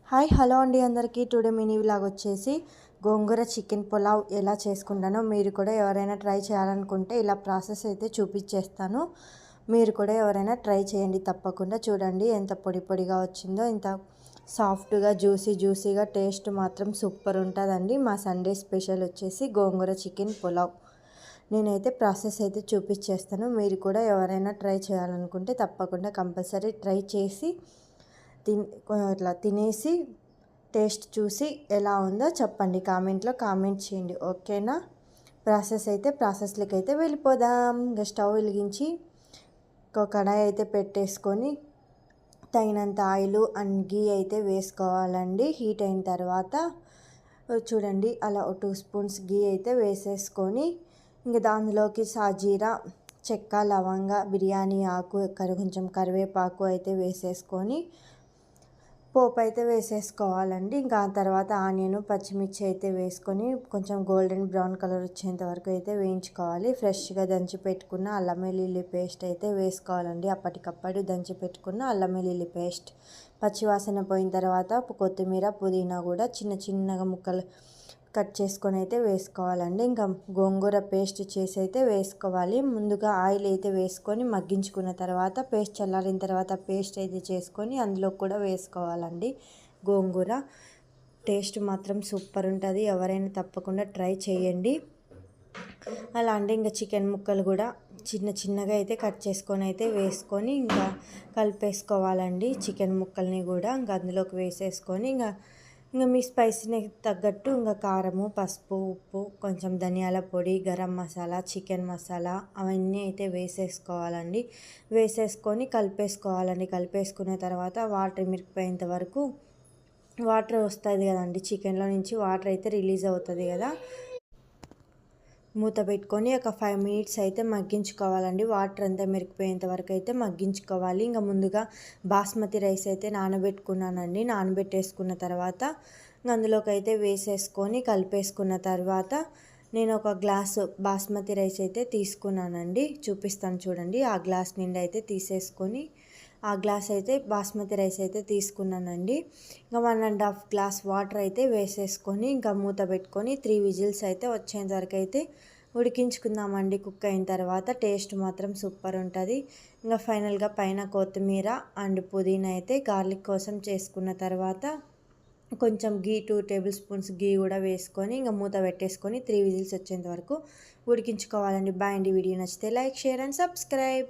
Hi hello అండి అందరికీ. Today mini vlog వచ్చేసి గోంగూర చికెన్ పులావ్ ఎలా చేసుకుంటానో మీరు కూడా ఎవరైనా ట్రై చేయాలనుకుంటే ఇలా ప్రాసెస్ అయితే చూపించేస్తాను. మీరు కూడా ఎవరైనా ట్రై చేయండి తప్పకుండా. చూడండి ఎంత పొడి పొడిగా వచ్చిందో, ఇంత సాఫ్ట్గా జ్యూసీగా టేస్ట్ మాత్రం సూపర్ ఉంటుందండి. మా సండే స్పెషల్ వచ్చేసి గోంగూర చికెన్ పులావ్. నేనైతే ప్రాసెస్ అయితే చూపించేస్తాను. మీరు కూడా ఎవరైనా ట్రై చేయాలనుకుంటే తప్పకుండా కంపల్సరీ ట్రై చేసి ఇట్లా తినేసి టేస్ట్ చూసి ఎలా ఉందో చెప్పండి, కామెంట్లో కామెంట్ చేయండి. ఓకేనా? ప్రాసెస్లోకి అయితే వెళ్ళిపోదాం. ఇంకా స్టవ్ వెలిగించి ఒక కడాయి అయితే పెట్టేసుకొని తగినంత ఆయిల్ అండ్ గీ అయితే వేసుకోవాలండి. హీట్ అయిన తర్వాత చూడండి అలా 2 స్పూన్స్ గీ అయితే వేసేసుకొని ఇంకా దానిలోకి సాజీరా, చెక్క, లవంగ, బిర్యానీ ఆకు, కొంచెం కరివేపాకు అయితే వేసేసుకొని పోపు అయితే వేసేసుకోవాలండి. ఇంకా ఆ తర్వాత ఆనియన్, పచ్చిమిర్చి అయితే వేసుకొని కొంచెం గోల్డెన్ బ్రౌన్ కలర్ వచ్చేంత వరకు అయితే వేయించుకోవాలి. ఫ్రెష్గా దంచి పెట్టుకున్న అల్లం వెల్లుల్లి పేస్ట్ అయితే వేసుకోవాలండి. అప్పటికప్పుడు దంచి పెట్టుకున్న అల్లం వెల్లుల్లి పేస్ట్. పచ్చివాసన పోయిన తర్వాత కొత్తిమీర, పుదీనా కూడా చిన్నగా ముక్కలు కట్ చేసుకొని అయితే వేసుకోవాలండి. ఇంకా గోంగూర పేస్ట్ చేసి అయితే వేసుకోవాలి. ముందుగా ఆయిల్ అయితే వేసుకొని మగ్గించుకున్న తర్వాత పేస్ట్ చల్లారిన తర్వాత పేస్ట్ అయితే చేసుకొని అందులో కూడా వేసుకోవాలండి. గోంగూర టేస్ట్ మాత్రం సూపర్ ఉంటుంది. ఎవరైనా తప్పకుండా ట్రై చేయండి. అలా అంటే ఇంకా చికెన్ ముక్కలు కూడా చిన్నగా అయితే కట్ చేసుకొని అయితే వేసుకొని ఇంకా కలిపేసుకోవాలండి. చికెన్ ముక్కల్ని కూడా ఇంకా అందులోకి వేసేసుకొని ఇంకా మీ స్పైసీని తగ్గట్టు ఇంకా కారము, పసుపు, ఉప్పు, కొంచెం ధనియాల పొడి, గరం మసాలా, చికెన్ మసాలా అవన్నీ అయితే వేసేసుకోవాలండి. వేసేసుకొని కలిపేసుకోవాలండి. కలిపేసుకున్న తర్వాత వాటర్ మిరిగిపోయేంత వరకు వాటర్ వస్తుంది కదండి, చికెన్లో నుంచి వాటర్ అయితే రిలీజ్ అవుతుంది కదా, మూత పెట్టుకొని ఒక 5 మినిట్స్ అయితే మగ్గించుకోవాలండి. వాటర్ అంతా మెరిగిపోయేంత వరకు అయితే మగ్గించుకోవాలి. ఇంకా ముందుగా బాస్మతి రైస్ అయితే నానబెట్టుకున్నానండి. నానబెట్టేసుకున్న తర్వాత అందులోకి అయితే వేసేసుకొని కలిపేసుకున్న తర్వాత నేను ఒక గ్లాసు బాస్మతి రైస్ అయితే తీసుకున్నానండి. చూపిస్తాను చూడండి. ఆ గ్లాస్ నిండా అయితే తీసేసుకొని ఆ గ్లాస్ అయితే బాస్మతి రైస్ అయితే తీసుకున్నానండి. ఇంకా 1.5 గ్లాస్ వాటర్ అయితే వేసేసుకొని ఇంకా మూత పెట్టుకొని 3 విజిల్స్ అయితే వచ్చేంత వరకు అయితే ఉడికించుకుందామండి. కుక్ అయిన తర్వాత టేస్ట్ మాత్రం సూపర్ ఉంటుంది. ఇంకా ఫైనల్గా పైన కొత్తిమీర అండ్ పుదీనా అయితే గార్లిక్ కోసం చేసుకున్న తర్వాత కొంచెం గీ 2 టేబుల్ స్పూన్స్ గీ కూడా వేసుకొని ఇంకా మూత పెట్టేసుకొని 3 విజిల్స్ వచ్చేంత వరకు ఉడికించుకోవాలండి. బాయ్ అండి. వీడియో నచ్చితే లైక్, షేర్ అండ్ సబ్స్క్రైబ్.